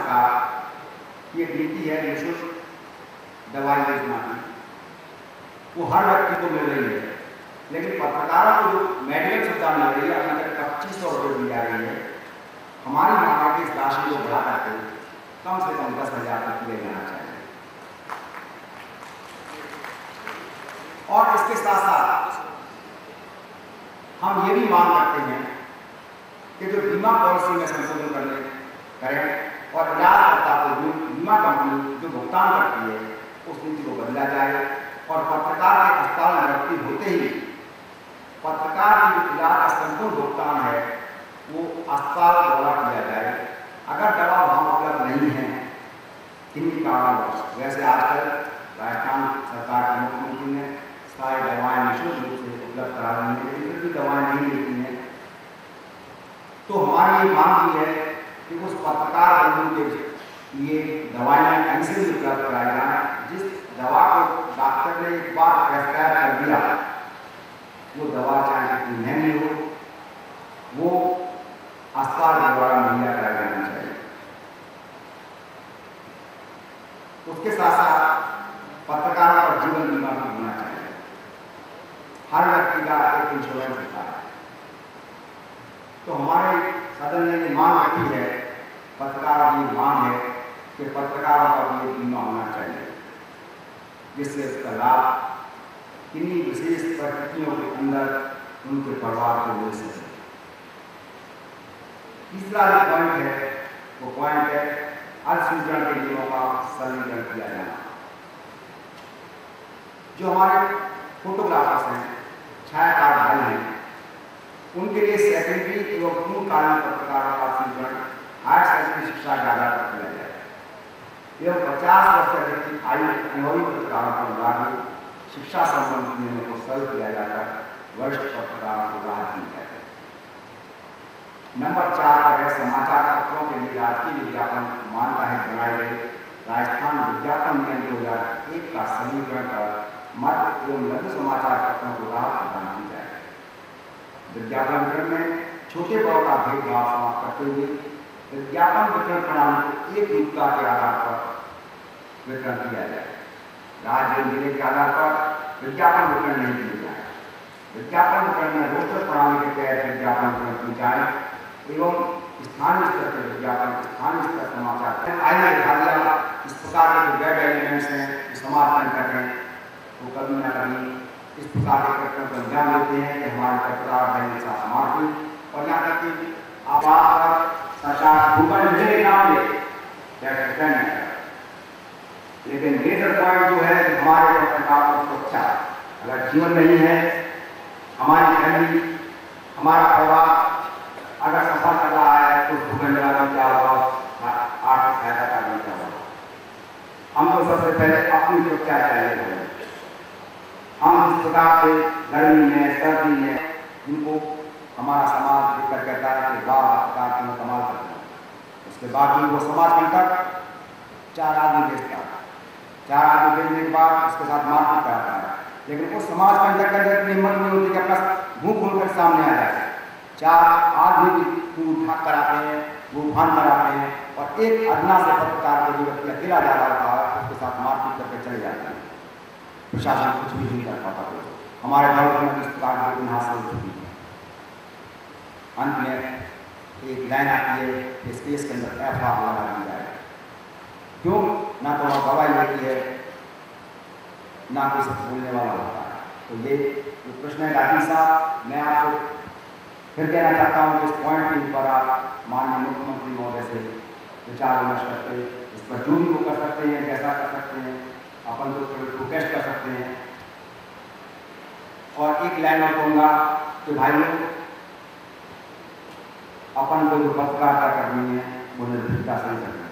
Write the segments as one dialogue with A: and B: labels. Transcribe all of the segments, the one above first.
A: का ये नीति है निःशुल्क दवाई योजना की, वो हर व्यक्ति को मिल रही है, लेकिन पत्रकारों को जो मेडिकल सुविधा मिल रही है अभी तक 2500 रुपये दी जा रही है। हमारी मांग की इस राशि को बढ़ा करके कम से कम 10,000 तक दिया जाना चाहिए। और इसके साथ साथ हम ये भी मांग करते हैं कि जो बीमा पॉलिसी में संशोधन करें और इलाजकर्ता को बीमा कंपनी जो भुगतान करती है उस नीति को बदला जाए और पत्रकार के अस्पताल में भर्ती होते ही पत्रकार की जो इलाज का संपूर्ण भुगतान है वो अस्पताल द्वारा किया जाए। अगर दवा वहाँ उपलब्ध नहीं है किन्हीं कारणवश, वैसे आजकल राजस्थान सरकार के मुख्यमंत्री ने सारी दवाएं निःशुल्क रूप से उपलब्ध करा रही है, लेकिन फिर भी दवाएं नहीं मिलती हैं, तो हमारी ये मांग भी है कि उस पत्रकार बंधु के लिए दवाएं ऐसे भी उपलब्ध कराई जाए जिस दवा को डॉक्टर ने एक बार प्रेस्क्राइब कर दिया, वो दवा चाहे कितनी महंगी हो वो अस्पताल द्वारा मुहैया कराया जाना चाहिए। उसके साथ साथ पत्रकारों का जीवन बीमा भी होना चाहिए। हर व्यक्ति का एक इंश्योरेंस होता है, तो हमारे सदन ने ये मांग रखी है, पत्रकारों की मांग है कि पत्रकारों का भी बीमा होना चाहिए जिससे इसका लाभ किन्हीं विशेष परिस्थितियों के अंदर उनके परिवार को मिल सके। तीसरा जो पॉइंट है वो पॉइंट है अल्पसूचना के नियमों का सरलीकरण किया जाना। जो हमारे फोटोग्राफर्स हैं, छायाकार भाई हैं, उनके लिए सेकेंडरी एवं पूर्णकालीन पत्रकारों का सूचना हायर सेकेंडरी शिक्षा के आधार पर किया जाए एवं 50 वर्ष से अधिक की आयु अनुभवी पत्रकारों को लागू शिक्षा संबंधी नियमों को सरल किया जाकर वरिष्ठ पत्रकारों को राहत दी जाए। नंबर 4 पर है समाचार पत्रों के लिए राजकीय विज्ञापन मान्यता है बनाए गए राजस्थान विज्ञापन नियम 2001 का समीकरण कर मध्य एवं लघु समाचार पत्रों को राहत प्रदान की जाए। विज्ञापन वितरण में छोटे बड़ों का भेदभाव समाप्त करते हुए विज्ञापन वितरण प्रणाली को एक रूपता के आधार पर वितरण किया जाए। राज्य जिले के आधार पर विज्ञापन वितरण नहीं किया जाए। विज्ञापन वितरण में रोस्टर प्रणाली के तहत विज्ञापन वितरण की जाए एवं स्थानीय स्तर पर विज्ञापन स्थानीय स्तर समाचार आइए दिया। इस प्रकार के जो वेब एलिमेंट्स हैं जो समाज में कर रहे हैं वो कभी ना कभी इस प्रकार के प्रकरण को अंजाम देते हैं कि हमारे पत्रकार भाई के साथ मारपीट और यहाँ तक कि आवाज सरकार भूखंड मेरे नाम ले, लेकिन मेजर पॉइंट जो है हमारे पत्रकार की सुरक्षा। अगर जीवन नहीं है, हमारी फैमिली हमारा परिवार अगर सफर कर रहा है तो भूखंड का क्या होगा, आर्थिक सहायता का भी क्या होगा। हम तो सबसे पहले अपनी सुरक्षा चाहिए। हम इस प्रकार से गर्मी में सर्दी में जिनको हमारा समाज देखकर कहता है कि वाह पत्रकार तुम कमाल करते हैं, उसके बाद भी वो समाज कंटक 4 आदमी भेजता है, 4 आदमी भेजने के बाद उसके साथ मारपीट कराता है, लेकिन उस समाज कंटक के अंदर इतनी हिम्मत नहीं होती कि अपना मुंह खोलकर सामने आ जाए। 4 आदमी भी उठा कराते हैं, वो उफान कराते हैं और एक अदना से पत्रकार को जो व्यक्ति अकेला जा रहा होता है उसके साथ मारपीट करके चले जाते हैं। प्रशासन कुछ भी नहीं कर पाता। हमारे भारत में इस प्रकार की घटना हासिल हो चुकी है। अंत में एक लाइन आती है, इस केस के अंदर FR लगा दी जाए। क्यों? ना तो वहाँ गवाही होती है, ना कोई सब बोलने वाला होता है। तो ये जो प्रश्न है राजीव साहब, मैं आपको फिर कहना चाहता हूँ कि इस पॉइंट के ऊपर आप माननीय मुख्यमंत्री महोदय से विचार विमर्श करते, इस पर जो भी वो कर सकते हैं, कैसा कर सकते हैं, अपन तो प्रोटेस्ट कर सकते हैं। और एक लाइन और कहूँगा कि भाइयों, अपन को जो पत्रकारिता करनी है वो निर्भीकता से करनी है।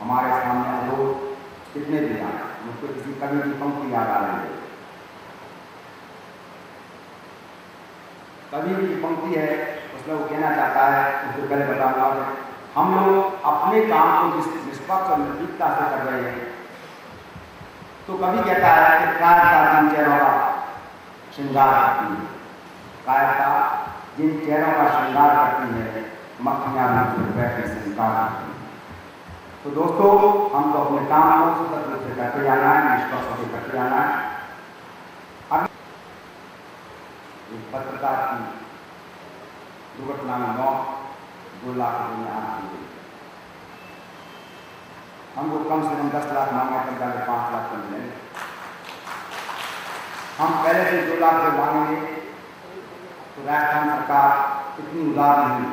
A: हमारे सामने लोग कितने भी आए, मुझको किसी कवि की पंक्ति याद आ रही है। कवि की पंक्ति है, उसमें वो कहना चाहता है, उसको पहले बताऊंगा, हम लोग अपने काम को जिस निष्पक्ष और निर्भीकता से कर रहे हैं, तो कवि कहता है कि कायरता जिन चेहरों का श्रृंगार करती है, कायरता जिन चेहरों का श्रृंगार करती है, मक्खियां भी बैठे स्वीकार करते हैं। तो दोस्तों, हम तो अपने काम को सतत रूप से करते जाना है, निष्पक्ष से करते जाना है। अब एक पत्रकार की दुर्घटना में मौत 2 लाख रुपये में आना दी गई। हमको कम से कम 10 लाख मांगे तब जाकर 5 लाख कर मिलेंगे। हम पहले से 2 लाख रुपये मांगेंगे तो राजस्थान सरकार इतनी उदार नहीं,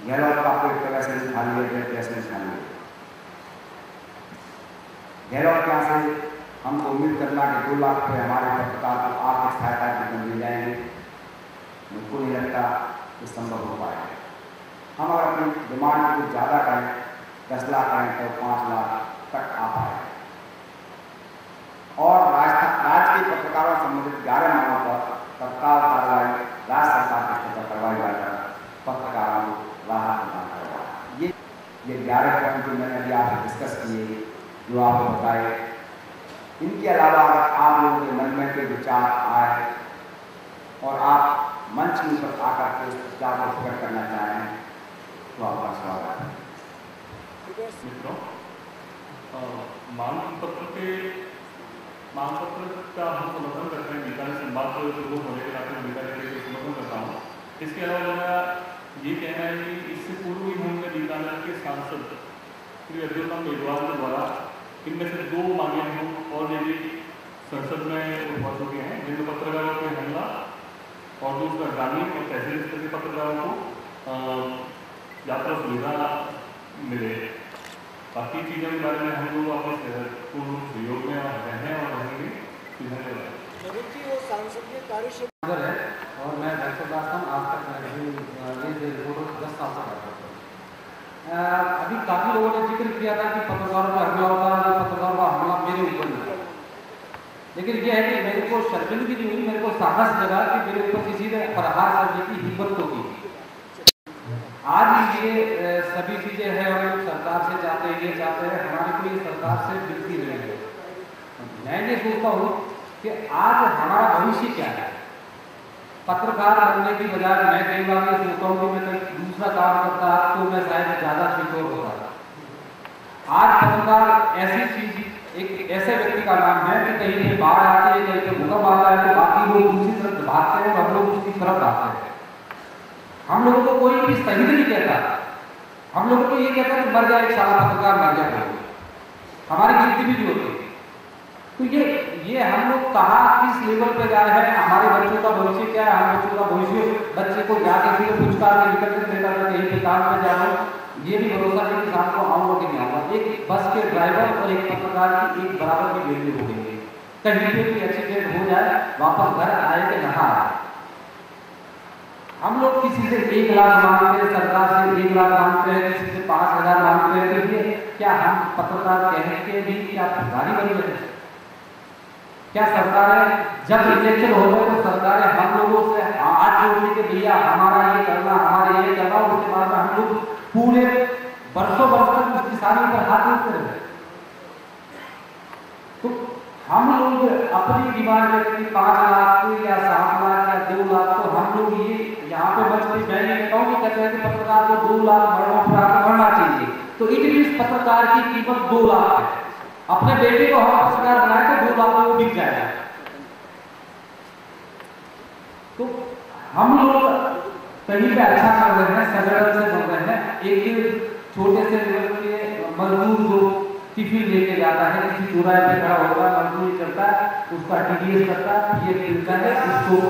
A: गहलोत का कोई पैसे खा लिए, पैसे खा लिए। गहलोत यहाँ से हमको उम्मीद करना कि 2 लाख रुपये हमारे पत्रकार को आर्थिक सहायता के मिल जाएंगे, मुझको नहीं लगता कि संभव हो पाएगा। हम अगर अपनी डिमांड को ज़्यादा करें, 10 लाख करें तो 5 लाख तक आ पाए। और राज्य के पत्रकारों संबंधित 11 मांगों पर तत्काल कार्रवाई राज्य सरकार के स्तर पर करवाई जाकर पत्रकारों को राहत प्रदान करेगा। ये 11 पॉइंट जो मैंने अभी आपसे डिस्कस किए, जो आपको बताए, इनके अलावा अगर आप लोगों के मन में कोई विचार आए और आप मंच पर आकर के उस विचार को प्रकट करना चाहें तो आपका स्वागत है।
B: मांग पत्र का हम समर्थन करते हैं, गीता ने संवाद को शुरू होने के नाते गीता के समर्थन करता हूँ। इसके अलावा मेरा ये कहना है कि इससे पूर्व ही होंगे गीता के सांसद श्री अर्जुन मेघवाल के द्वारा इनमें से 2 मांगे हम ऑलरेडी संसद में उठा चुके हैं, जिन पत्रकारों पर हमला और दूसरा ग्रामीण और तहसील स्तर के पत्रकारों को यात्रा सुविधा मिले। बाकी चीज़ों के बारे में हम लोग आपस पूर्ण सहयोग में हैं और रहेंगे।
C: वो सांसदीय कार्यक्षेत्र है और मैं डॉक्टर दास्तान आज तक रिपोर्टर 10 साल से करता हूँ। अभी काफ़ी लोगों ने जिक्र किया था कि पत्रकारों पर हमला होता है, पत्रकारों का हमला मेरे ऊपर नहीं है। लेकिन यह है कि मेरे को शर्मिंदगी नहीं हुई, मेरे को साहस लगा कि मेरे ऊपर किसी ने प्रहार करने की हिम्मत तो की। आज ये सभी चीज़ें हैं, हम लोग सरकार से चाहते हैं, ये चाहते हैं, हमारे को ये सरकार से मिलती नहीं है। मैं ये सोचता हूँ कि आज हमारा भविष्य क्या है। पत्रकार बनने की बजाय मैं कई बार ये सोचता हूँ कि मैं कहीं दूसरा काम करता तो मैं शायद ज़्यादा सिक्योर होता। आज पत्रकार ऐसी चीज, एक ऐसे व्यक्ति का नाम है कि कहीं पे बाढ़ आती है, कहीं पे भूकंप आता है तो बाकी लोग दूसरी तरफ भागते हैं और हम लोग उसकी तरफ आते हैं। हम लोगों को कोई भी शहीद नहीं कहता, हम लोगों को ये कहता है कि मर जाए, एक सारा पत्रकार मर जाए, हमारी गिनती भी नहीं होती। तो ये हम लोग कहाँ किस लेवल पे जा रहे हैं, हमारे बच्चों का भविष्य क्या है। हम बच्चों का भविष्य, बच्चे को जाके फिर पुचकार के निकल के बेटा कहीं पे काम में जा रहा हूँ, ये भी भरोसा नहीं कि शाम को आऊँगा कि नहीं आऊँगा। एक बस के ड्राइवर और एक पत्रकार की एक बराबर की वैल्यू हो गई है। कहीं पे भी एक्सीडेंट हो जाए, वापस घर आए कि नहा आए। हम लोग किसी से 1 लाख मांगते हैं, सरकार से 1 लाख मांगते हैं, किसी से 5000 मांगते हैं। तो ये क्या हम पत्रकार कहने के भी क्या भिखारी बन गए? क्या सरकारें जब इलेक्शन हो गए तो सरकारें हम लोगों से हाथ जोड़ने के भैया हमारा ये करना, हमारे ये करना, उसके बाद हम लोग पूरे बरसों तक उस किसानी पर हाथ उठते रहे। तो हम लोग अपनी डिमांड करते 5 लाख या 7 लाख या 2 लाख, तो हम लोग ये यहाँ पे बचते मैं ये कहता हूँ कि कहते हैं कि पत्रकार को 2 लाख बढ़ना चाहिए। तो इट मीन्स पत्रकार की कीमत 2 लाख है। अपने बेटे को हम पत्रकार बनाए तो 2 लाख में वो बिक जाएगा। तो हम लोग कहीं पे अच्छा कर रहे हैं, संगठन से बन रहे हैं। एक छोटे से लेवल के मजदूर जो टिफिन लेके जाता है, किसी चौराहे पे खड़ा होगा, मजदूरी करता है, उसका टीडीएस करता है, ये मिलता है, उसको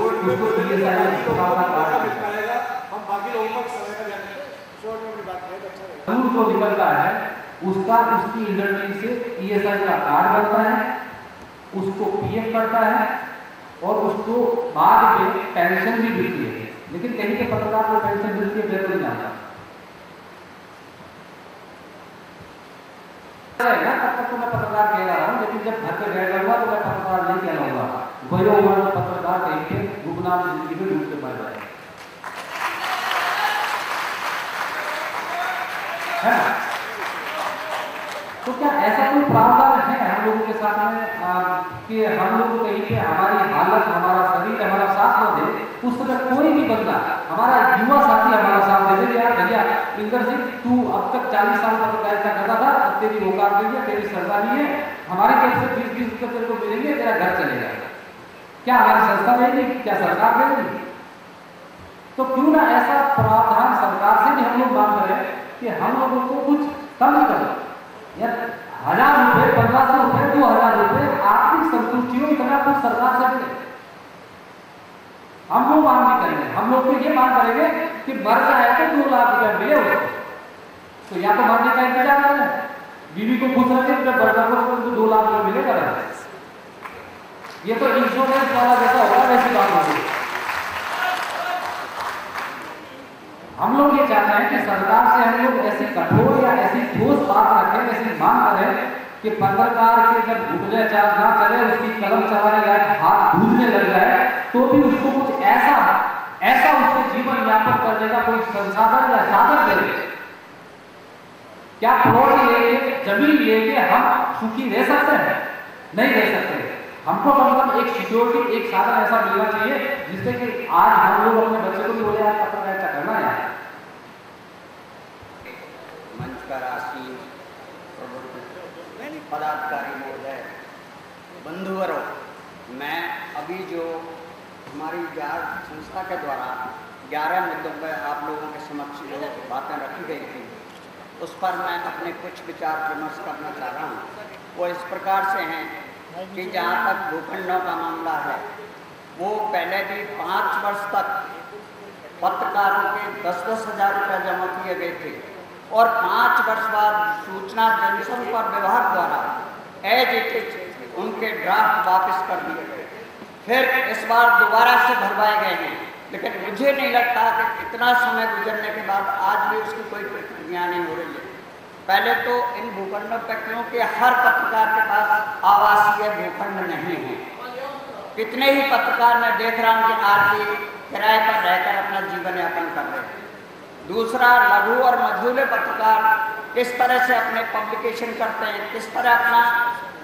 C: टीडीएस जो निकलता है उसका उसकी इंडस्ट्री से ईएसआई का कार्ड बनता है, उसको पीएफ करता है और उसको बाद में पेंशन भी मिलती है। लेकिन कहीं के पत्रकार को पेंशन मिलती है, वेतन नहीं आता है ना। तब तक तो मैं पत्रकार कह रहा हूँ, लेकिन जब घर पे बैठ जाऊंगा तो मैं पत्रकार नहीं कहलाऊंगा। वही उम्र पत्रकार कहीं के गुमनाम जिंदगी में डूब के मर जाए है। तो क्या ऐसा कोई प्रावधान है हम लोगों के साथ में कि हम लोग कहीं पे हमारी हालत, हमारा शरीर हमारा साथ न दे, उस तरह कोई भी बंदा, हमारा युवा साथी हमारा साथ दे दे, यार भैया इंदर सिंह तू अब तक 40 साल पत्रकारिता करता था, अब तेरी औकात नहीं है, तेरी सरकार नहीं है, हमारी तरफ से 20-20 रुपये तेरे को मिलेंगे, तेरा घर चलेगा। क्या हमारी संस्था देगी? क्या सरकार देगी? तो क्यों ना ऐसा प्रावधान सरकार से भी हम लोग मांग करें कि हम लोगों को कुछ कम करें, या 1000 रुपये, 1500 रुपये, 2000 रुपये आर्थिक संतुष्टि हो, इतना कुछ सरकार से मिले। हम लोग मांग नहीं करेंगे, हम लोग तो ये मांग करेंगे कि मर जाए तो 2 लाख रुपये मिले उसको, तो या तो मरने का इंतजार करें, बीवी को खुश रखें, जब बढ़ तो 2 लाख रुपये मिलेगा। ये तो इंश्योरेंस वाला जैसा होगा वैसी बात होगी। हम लोग ये चाहते हैं कि सरकार से हम लोग ऐसी कठोर या ऐसी ठोस बात रखें, ऐसी मांग करें कि पत्रकार के जब घुटने ना चले, उसकी कलम चलाने या हाथ डूबने लग जाए, तो भी उसको कुछ ऐसा उसके जीवन यापन करने का कोई संसाधन या साधन दे। क्या प्लॉट लेके, जमीन लेके हम सुखी रह सकते हैं? नहीं रह सकते। हमको मतलब एक सिक्योरिटी, एक साधन ऐसा मिलना चाहिए जिससे कि आज हम लोग अपने बच्चे को भी बोले यार पत्रकारिता करना है।
D: मंच पर आसीन पदाधिकारी महोदय, बंधुवरों, मैं अभी जो हमारी संस्था के द्वारा 11 मुद्दों पर आप लोगों के समक्ष जो बातें रखी गई थी, उस पर मैं अपने कुछ विचार विमर्श करना चाह रहा हूँ। वो इस प्रकार से हैं कि जहाँ तक भूखंडों का मामला है, वो पहले भी 5 वर्ष तक पत्रकारों के 10-10 हज़ार रुपये जमा किए गए थे और 5 वर्ष बाद सूचना जनसंपर्क विभाग द्वारा एज इट इज उनके ड्राफ्ट वापस कर दिए गए। फिर इस बार दोबारा से भरवाए गए हैं, लेकिन मुझे नहीं लगता कि इतना समय गुजरने के बाद आज भी उसकी कोई प्रक्रिया नहीं हो रही है। पहले तो इन भूखंडों पर, क्योंकि हर पत्रकार के पास आवासीय भूखंड नहीं है। कितने ही पत्रकार मैं देख रहा हूँ कि आज भी किराए पर रहकर अपना जीवन यापन कर रहे हैं। दूसरा, लघु और मझोले पत्रकार किस तरह से अपने पब्लिकेशन करते हैं, किस तरह अपना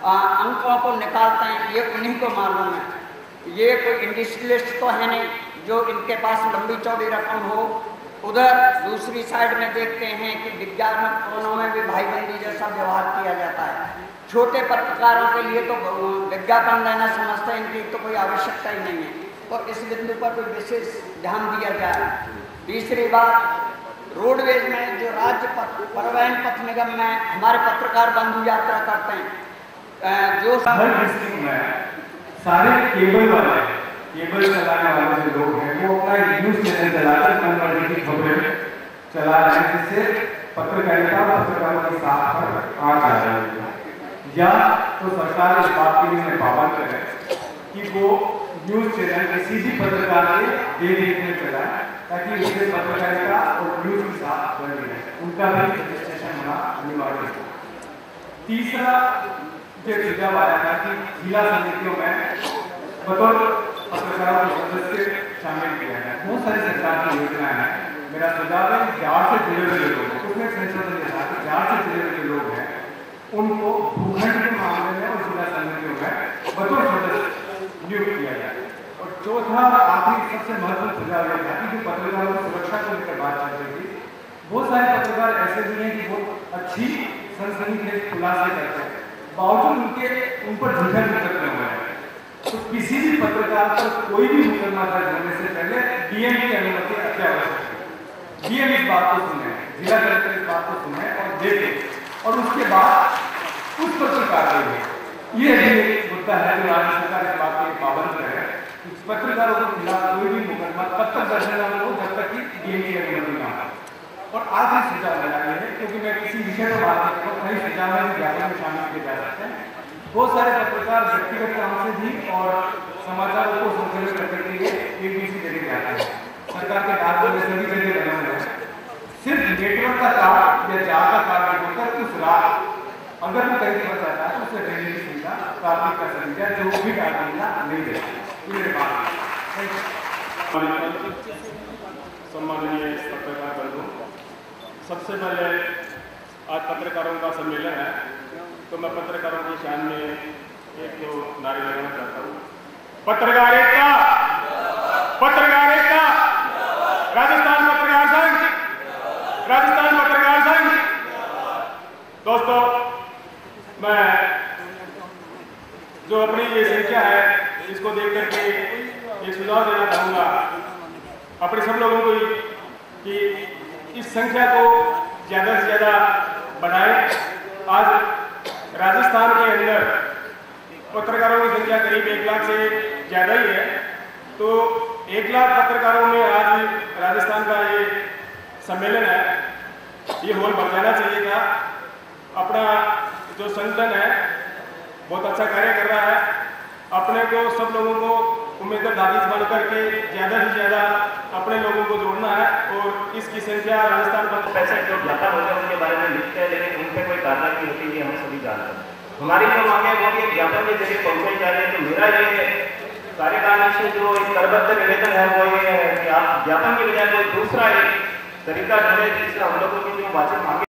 D: अंकों को निकालते हैं, ये उन्हीं को मालूम है। ये कोई इंडस्ट्रियलिस्ट तो है नहीं जो इनके पास लंबी चौड़ी रकम हो। उधर दूसरी साइड में देखते हैं कि विज्ञापनों में भी भाईबंदी जैसा व्यवहार किया जाता है। छोटे पत्रकारों के लिए तो विज्ञापन देना समझते हैं, इनकी तो कोई आवश्यकता ही नहीं है, तो इस बिंदु पर कोई विशेष ध्यान दिया जाए। तीसरी बात, रोडवेज में जो राज्य परिवहन पथ निगम में हमारे पत्रकार बंधु यात्रा करते हैं, जो
E: हर डिस्ट्रिक्ट में सारे केबल वाले, केबल चलाने वाले जो लोग हैं, वो अपना न्यूज चैनल चलाकर मनोरंजन की खबरें चला रहे हैं, जिससे पत्रकारिता पत्रकारों के साथ पर आ जा रही है। या तो सरकार इस बात के लिए पाबंद करे कि वो न्यूज चैनल किसी भी पत्रकार के देख में चलाए, ताकि उससे पत्रकारिता और न्यूज के साथ बने रहे, उनका भी रजिस्ट्रेशन होना अनिवार्य है। तीसरा जो सुझाव आया था कि जिला समितियों में बतौर पत्रकारों को सदस्य शामिल किया है। बहुत सारी सरकार की योजनाएं हैं। मेरा सुझाव है कि झाड़ से जुड़े हुए लोग, उसमें संशोधन के साथ झाड़ से जुड़े हुए लोग हैं, उनको भूखंड के मामले में और जिला समितियों में बतौर सदस्य नियुक्त किया जाए। और चौथा आखिरी सबसे महत्वपूर्ण सुझाव यह था कि जो पत्रकारों की सुरक्षा को लेकर बात चल रही थी, बहुत सारे पत्रकार ऐसे भी हैं कि बहुत अच्छी सनसनीखेज खुलासे करते हैं, बावजूद उन पर झूठा मुकदमे हुए हैं। तो किसी भी पत्रकार पर कोई भी मुकदमा दर्ज होने से पहले डीएम की अनुमति अत्यावश्यक है। डीएम इस बात को सुने, जिला कलेक्टर इस बात को सुने और देखे, और उसके बाद उस पत्रकार के ये भी मुद्दा है जो राज्य सरकार इस बात के पाबंद करे। पत्रकारों के खिलाफ कोई भी मुकदमा तब तक दर्ज न हो जब तक कि डीएम की अनुमति ना हो। और आखिरी सुझाव मेरा ये है, क्योंकि मैं किसी विषय पर बात करता हूँ, कई सुझाव में ज्ञापन में शामिल किए जा सकते हैं। बहुत सारे पत्रकार व्यक्तिगत काम से भी और समाचारों को संचालित करने के लिए एक दूसरी जगह जाते हैं। सरकार के डाक में सभी जगह बने हुए हैं। सिर्फ नेटवर्क का कार्ड या जार का कार्ड नहीं होकर उस रात अगर वो कहीं पर जाता है तो उसे रहने की सुविधा, प्राथमिकता सुविधा जो भी कार्ड मिलना नहीं देता। मेरे बात
B: सम्माननीय पत्रकार बंधु, सबसे पहले आज पत्रकारों का सम्मेलन है, तो मैं पत्रकारों की शान में
E: एक तो नारे लगाना चाहता हूँ, पत्रकार एकता, पत्रकार एकता, राजस्थान पत्रकार संघ, राजस्थान पत्रकार संघ। दोस्तों, मैं जो अपनी ये संख्या है इसको देख करके एक सुझाव देना चाहूँगा अपने सब लोगों को कि इस संख्या को ज़्यादा से ज़्यादा बढ़ाएं। आज राजस्थान के अंदर पत्रकारों की संख्या करीब 1 लाख से ज़्यादा ही है, तो 1 लाख पत्रकारों में आज राजस्थान का ये सम्मेलन है, ये हॉल भर जाना चाहिए था। अपना जो संगठन है बहुत अच्छा कार्य कर रहा है। अपने को सब लोगों को उम्मीदवार दादीज बन करके ज़्यादा से ज़्यादा अपने लोगों को जोड़ना है और इसकी संख्या राजस्थान पर
F: पैसे जो ज्ञापन होते हैं उनके बारे में लिखते हैं, लेकिन उन पर कोई कार्रवाई नहीं होती, ये हम सभी जानते हैं। हमारी जो मांगे है वो भी एक ज्ञापन के जरिए पहुँचाई जा रही है। तो मेरा ये कार्यकारिणी से जो एक करबद्ध निवेदन है वो ये है कि आप ज्ञापन की बजाय कोई दूसरा एक तरीका ढूंढे जिससे हम लोगों की जो वाचिक मांगे